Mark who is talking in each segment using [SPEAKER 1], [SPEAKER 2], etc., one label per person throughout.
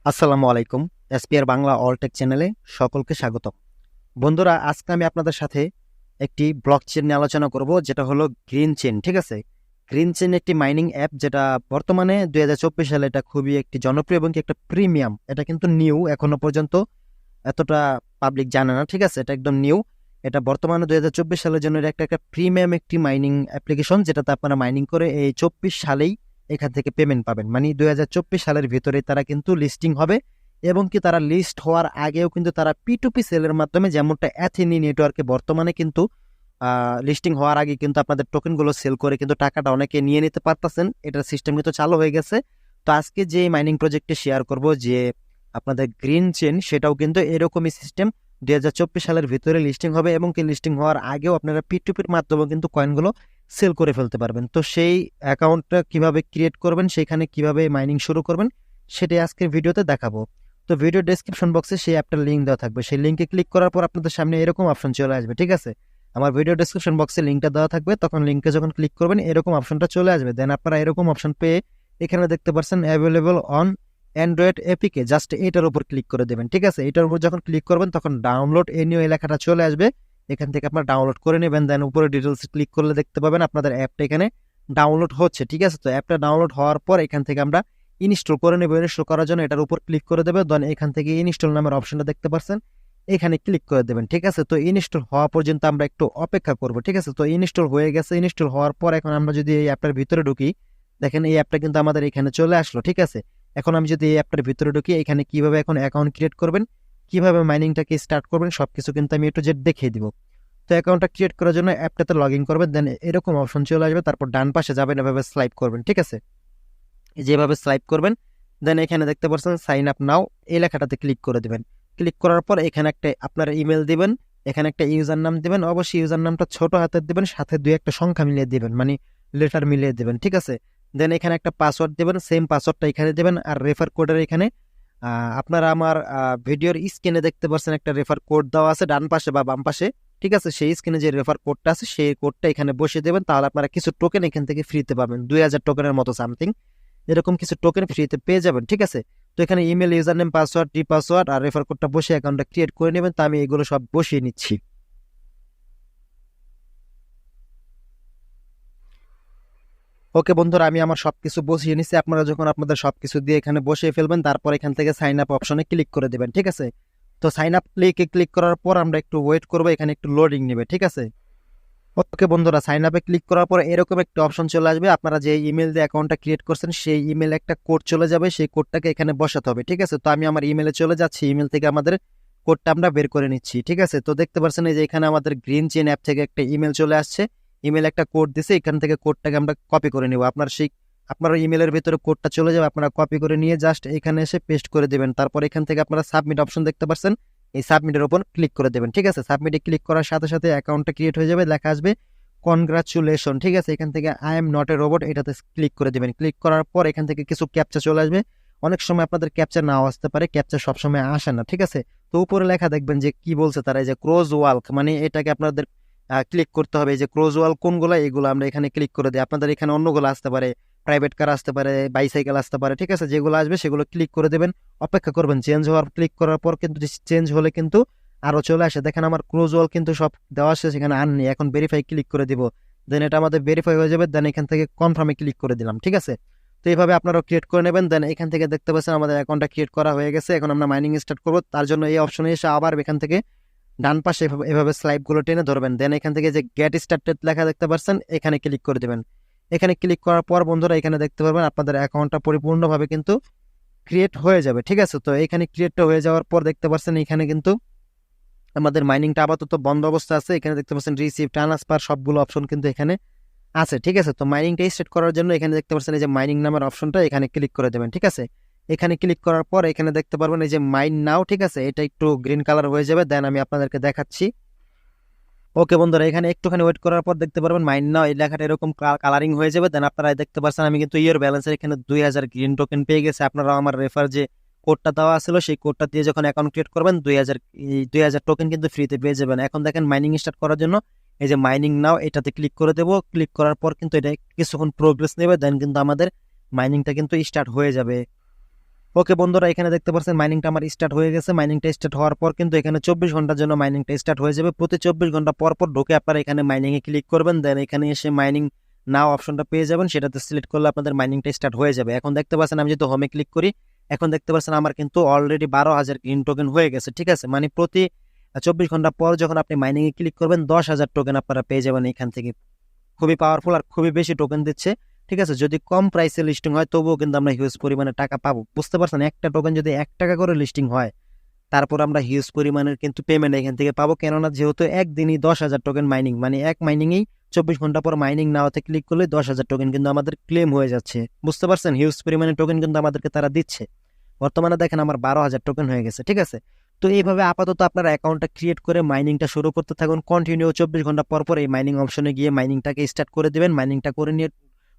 [SPEAKER 1] আসসালামু আলাইকুম। এসপিআর বাংলা অলটেক চ্যানেলে সকলকে স্বাগতম। বন্ধুরা, আজকে আমি আপনাদের সাথে একটি ব্লক চেন নিয়ে আলোচনা করব, যেটা হলো গ্রিন চেন। ঠিক আছে, গ্রিন চেন একটি মাইনিং অ্যাপ, যেটা বর্তমানে 2024 সালে এটা খুবই একটি জনপ্রিয় এবং একটা প্রিমিয়াম। এটা কিন্তু নিউ, এখনো পর্যন্ত এতটা পাবলিক জানে না। ঠিক আছে, এটা একদম নিউ। এটা বর্তমানে 2024 সালের জন্য এটা একটা প্রিমিয়াম একটি মাইনিং অ্যাপ্লিকেশন, যেটাতে আপনারা মাইনিং করে এই 24 সালেই এখান থেকে পেমেন্ট পাবেন। মানে 2024 সালের ভিতরে তারা কিন্তু লিস্টিং হবে, এবং কি তারা লিস্ট হওয়ার আগেও কিন্তু তারা P2P সেলের মাধ্যমে, যেমনটা অ্যাথেনি নেটওয়ার্কে বর্তমানে কিন্তু লিস্টিং হওয়ার আগে কিন্তু আপনাদের টোকেনগুলো সেল করে কিন্তু টাকাটা অনেকে নিয়ে নিতে পারতেছেন। এটার সিস্টেম কিন্তু চালু হয়ে গেছে। তো আজকে যে মাইনিং প্রজেক্টে শেয়ার করব, যে আপনাদের গ্রিন চেন, সেটাও কিন্তু এরকমই সিস্টেম। 2024 সালের ভিতরে লিস্টিং হবে, এবং কি লিস্টিং হওয়ার আগেও আপনারা P2Pর মাধ্যমে কিন্তু কয়েনগুলো সেল করে ফেলতে পারবেন। তো সেই অ্যাকাউন্টটা কিভাবে ক্রিয়েট করবেন, সেখানে কিভাবে মাইনিং শুরু করবেন, সেটাই আজকের ভিডিওতে দেখাবো। তো ভিডিও ডেসক্রিপশন বক্সে সেই অ্যাপটার লিঙ্ক দেওয়া থাকবে। সেই লিঙ্কে ক্লিক করার পর আপনাদের সামনে এরকম অপশন চলে আসবে। ঠিক আছে, আমার ভিডিও ডেসক্রিপশন বক্সে লিঙ্কটা দেওয়া থাকবে, তখন লিঙ্কে যখন ক্লিক করবেন এরকম অপশনটা চলে আসবে। দেন আপনারা এরকম অপশন পেয়ে এখানে দেখতে পাচ্ছেন available on Android APK, just এটার উপর ক্লিক করে দেবেন। ঠিক আছে, এটার উপর যখন ক্লিক করবেন তখন ডাউনলোড এনিও এই লেখাটা চলে আসবে। এখান থেকে আপনারা ডাউনলোড করে নেবেন। দেন উপরে ডিটেলস ক্লিক করলে দেখতে পাবেন আপনাদের অ্যাপটা এখানে ডাউনলোড হচ্ছে। ঠিক আছে, তো অ্যাপটা ডাউনলোড হওয়ার পর এখান থেকে আমরা ইনস্টল করে নেব। ইনস্টল করার জন্য এটার উপর ক্লিক করে দেবে। দেন এখান থেকে ইনস্টল নামের অপশনটা দেখতে পাচ্ছেন, এখানে ক্লিক করে দেবেন। ঠিক আছে, তো ইনস্টল হওয়া পর্যন্ত আমরা একটু অপেক্ষা করব। ঠিক আছে, তো ইনস্টল হয়ে গেছে। ইনস্টল হওয়ার পর এখন আমরা যদি এই অ্যাপটার ভিতরে ঢুকি, দেখেন এই অ্যাপটা কিন্তু আমাদের এখানে চলে আসলো। ঠিক আছে, এখন আমি যদি এই অ্যাপটার ভিতরে ঢুকি, এখানে কিভাবে এখন অ্যাকাউন্ট ক্রিয়েট করবেন, কিভাবে মাইনিংটাকে স্টার্ট করবেন, সবকিছু কিন্তু আমি একটু জেড দেখিয়ে দিব। তো অ্যাকাউন্টটা ক্রিয়েট করার জন্য অ্যাপটাতে লগ ইন করবেন। দেন এরকম অপশন চলে আসবে, তারপর ডান পাশে যাবেন, এভাবে স্লাইপ করবেন। ঠিক আছে, যেভাবে স্লাইপ করবেন, দেন এখানে দেখতে পাচ্ছেন সাইন আপ নাও, এই লেখাটাতে ক্লিক করে দেবেন। ক্লিক করার পর এখানে একটা আপনার ইমেল দিবেন, এখানে একটা ইউজার নাম দিবেন। অবশ্যই ইউজার নামটা ছোট হাতের দিবেন, সাথে দুই একটা সংখ্যা মিলিয়ে দিবেন, মানে লেটার মিলিয়ে দিবেন। ঠিক আছে, দেন এখানে একটা পাসওয়ার্ড দিবেন, সেম পাসওয়ার্ডটা এখানে দিবেন। আর রেফার কোডের এখানে আপনারা আমার ভিডিওর স্ক্রিনে দেখতে পাচ্ছেন একটা রেফার কোড দেওয়া আছে ডান পাশে বা বাম পাশে। ঠিক আছে, সেই স্ক্রিনে যে রেফার কোডটা আছে সেই কোডটা এখানে বসিয়ে দেবেন, তাহলে আপনারা কিছু টোকেন এখান থেকে ফ্রিতে পাবেন, 2000 টোকেনের মতো সামথিং এরকম কিছু টোকেন ফ্রিতে পেয়ে যাবেন। ঠিক আছে, তো এখানে ইমেল, ইউজার নেম, পাসওয়ার্ড, ডি পাসওয়ার্ড আর রেফার কোডটা বসে অ্যাকাউন্টটা ক্রিয়েট করে নেবেন। তো আমি এগুলো সব বসিয়ে নিচ্ছি। ওকে বন্ধুরা, আমি আমার সবকিছু বসিয়ে নিচ্ছি। আপনারা যখন আপনাদের সবকিছু দিয়ে এখানে বসিয়ে ফেলবেন, তারপর এখান থেকে সাইন আপ অপশনে ক্লিক করে দেবেন। ঠিক আছে, তো সাইন আপ ক্লিক করার পর আমরা একটু ওয়েট করবো, এখানে একটু লোডিং নেবে। ঠিক আছে, ওকে বন্ধুরা, সাইন আপে ক্লিক করার পর এরকম একটা অপশন চলে আসবে। আপনারা যে ইমেল দিয়ে অ্যাকাউন্টটা ক্রিয়েট করছেন, সেই ইমেলে একটা কোড চলে যাবে, সেই কোডটাকে এখানে বসাতে হবে। ঠিক আছে, তো আমি আমার ইমেলে চলে যাচ্ছি, ইমেল থেকে আমাদের কোডটা আমরা বের করে নিচ্ছি। ঠিক আছে, তো দেখতে পাচ্ছেন এই যে এখানে আমাদের গ্রিন চেন অ্যাপ থেকে একটা ইমেল চলে আসছে। ইমেল একটা কোড দিছে, এখান থেকে কোডটাকে আমরা কপি করে নিব। আপনার ইমেলের ভিতরে কোডটা চলে যাবে, আপনারা কপি করে নিয়ে জাস্ট এখানে এসে পেস্ট করে দেবেন। তারপর এখান থেকে আপনারা সাবমিট অপশন দেখতে পাচ্ছেন, এই সাবমিটের উপর ক্লিক করে দেবেন। ঠিক আছে, সাবমিটে ক্লিক করার সাথে সাথে অ্যাকাউন্টটা ক্রিয়েট হয়ে যাবে, লেখা আসবে কনগ্রাচুলেশন। ঠিক আছে, এখান থেকে I am not a robot এটাতে ক্লিক করে দেবেন। ক্লিক করার পর এখান থেকে কিছু ক্যাপচা চলে আসবে। অনেক সময় আপনাদের ক্যাপচা নাও আসতে পারে, ক্যাপচা সবসময় আসে না। ঠিক আছে, তো উপরে লেখা দেখবেন যে কি বলছে তারা, এই যে ক্রোজ ওয়াল্ক, মানে এটাকে আপনাদের ক্লিক করতে হবে। এই যে ক্রোজ ওয়াল কোনগুলো, এগুলো আমরা এখানে ক্লিক করে দিই। আপনাদের এখানে অন্যগুলো আসতে পারে, প্রাইভেট কার আসতে পারে, বাইসাইকেল আসতে পারে। ঠিক আছে, যেগুলো আসবে সেগুলো ক্লিক করে দেবেন, অপেক্ষা করবেন। চেঞ্জ হওয়ার ক্লিক করার পর কিন্তু চেঞ্জ হলে কিন্তু আরো চলে আসে। দেখেন আমার ক্রোজ ওয়াল কিন্তু সব দেওয়া আছে, সেখানে আর নেই। এখন ভেরিফাই ক্লিক করে দিব, দেন এটা আমাদের ভেরিফাই হয়ে যাবে। দেন এখান থেকে কনফার্মে ক্লিক করে দিলাম। ঠিক আছে, তো এইভাবে আপনারা ক্রিয়েট করে নেবেন। দেন এখান থেকে দেখতে পাচ্ছেন আমাদের অ্যাকাউন্টটা ক্রিয়েট করা হয়ে গেছে। এখন আমরা মাইনিং স্টার্ট করবো, তার জন্য এই অপশনে এসে আবার এখান থেকে ডান পাশে এভাবে স্লাইড গুলো টেনে ধরবেন। দেন এখান থেকে যে গেট স্টার্টেড লেখা দেখতে পাচ্ছেন, এখানে ক্লিক করে দেবেন। এখানে ক্লিক করার পর বন্ধুরা এখানে দেখতে পারবেন আপনাদের অ্যাকাউন্টটা পরিপূর্ণভাবে কিন্তু ক্রিয়েট হয়ে যাবে। ঠিক আছে, তো এখানে ক্রিয়েটটা হয়ে যাওয়ার পর দেখতে পাচ্ছেন এখানে কিন্তু আমাদের মাইনিংটা আপাতত বন্ধ অবস্থা আছে। এখানে দেখতে পাচ্ছেন রিসিভ, ট্রান্সফার সবগুলো অপশন কিন্তু এখানে আছে। ঠিক আছে, তো মাইনিংটা স্টার্ট করার জন্য এখানে দেখতে পাচ্ছেন এই যে মাইনিং নামের অপশনটা, এখানে ক্লিক করে দেবেন। ঠিক আছে, এখানে ক্লিক করার পর এখানে দেখতে পারবেন এই যে মাইন নাও। ঠিক আছে, এটা একটু গ্রিন কালার হয়ে যাবে, দেন আমি আপনাদেরকে দেখাচ্ছি। ওকে বন্ধুরা, এখানে একটুখানি ওয়েট করার পর দেখতে পারবেন মাইন নাও এই লেখাটা এরকম কালারিং হয়ে যাবে। দেন আপনারা দেখতে পাচ্ছেন আমি কিন্তু ইয়ার ব্যালেন্সের এখানে 2000 গ্রিন টোকেন পেয়ে গেছে। আপনারা আমার রেফার যে কোডটা দেওয়া ছিল, সেই কোডটা দিয়ে যখন অ্যাকাউন্ট ক্রিয়েট করবেন 2000 টোকেন কিন্তু ফ্রিতে পেয়ে যাবেন। এখন দেখেন মাইনিং স্টার্ট করার জন্য এই যে মাইনিং নাও এটাতে ক্লিক করে দেবো। ক্লিক করার পর কিন্তু এটা কিছুক্ষণ প্রোগ্রেস নেবে, দেন কিন্তু আমাদের মাইনিংটা কিন্তু স্টার্ট হয়ে যাবে। ওকে বন্ধুরা, এখানে দেখতে পাচ্ছেন মাইনিংটা আমার স্টার্ট হয়ে গেছে। মাইনিংটা স্টার্ট হওয়ার পর কিন্তু এখানে 24 ঘন্টার জন্য মাইনিংটা স্টার্ট হয়ে যাবে। প্রতি 24 ঘন্টা পর পর ঢুকে আপনারা এখানে মাইনিংয়ে ক্লিক করবেন, দেন এখানে এসে মাইনিং নাও অপশনটা পেয়ে যাবেন, সেটাতে সিলেক্ট করলে আপনাদের মাইনিংটা স্টার্ট হয়ে যাবে। এখন দেখতে পাচ্ছেন আমি যদি হোমে ক্লিক করি, এখন দেখতে পাচ্ছেন আমার কিন্তু অলরেডি 12,000 গ্রিন টোকেন হয়ে গেছে। ঠিক আছে, মানে প্রতি 24 ঘন্টা পর যখন আপনি মাইনিংয়ে ক্লিক করবেন 10,000 টোকেন আপনারা পেয়ে যাবেন এখান থেকে। খুবই পাওয়ারফুল আর খুবই বেশি টোকেন দিচ্ছে। ঠিক আছে, যদি কম প্রাইসে লিস্টিং হয় তবুও কিন্তু আমরা হিউজ পরিমাণে টাকা পাবো। বুঝতে পারছেন, একটা টোকেন যদি 1 টাকা করে লিস্টিং হয় তারপর আমরা হিউজ পরিমাণের কিন্তু পেমেন্ট এখান থেকে পাবো, কেননা যেহেতু একদিনই 10,000 টোকেন মাইনিং, মানে এক মাইনিংয়েই 24 ঘন্টা পর মাইনিং নাওতে ক্লিক করলে 10,000 টোকেন কিন্তু আমাদের ক্লেম হয়ে যাচ্ছে। বুঝতে পারছেন, হিউজ পরিমাণে টোকেন কিন্তু আমাদেরকে তারা দিচ্ছে। বর্তমানে দেখেন আমার 12,000 টোকেন হয়ে গেছে। ঠিক আছে, তো এইভাবে আপাতত আপনার অ্যাকাউন্টটা ক্রিয়েট করে মাইনিংটা শুরু করতে থাকুন কন্টিনিউ। 24 ঘন্টা পর পর এই মাইনিং অপশনে গিয়ে মাইনিংটাকে স্টার্ট করে দিবেন। মাইনিংটা করে নিয়ে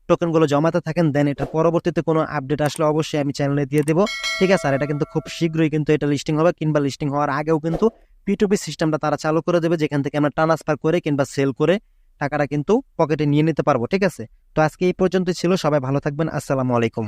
[SPEAKER 1] টোকেনগুলো জমাতে থাকেন, দেন এটা পরবর্তীতে কোনো আপডেট আসলে অবশ্যই আমি চ্যানেলে দিয়ে দেবো। ঠিক আছে, আর এটা কিন্তু খুব শীঘ্রই কিন্তু এটা লিস্টিং হবে, কিংবা লিস্টিং হওয়ার আগেও কিন্তু P2P সিস্টেমটা তারা চালু করে দেবে, যেখান থেকে আমরা ট্রান্সফার করে কিংবা সেল করে টাকাটা কিন্তু পকেটে নিয়ে নিতে পারবো। ঠিক আছে, তো আজকে এই পর্যন্ত ছিল। সবাই ভালো থাকবেন। আসসালামু আলাইকুম।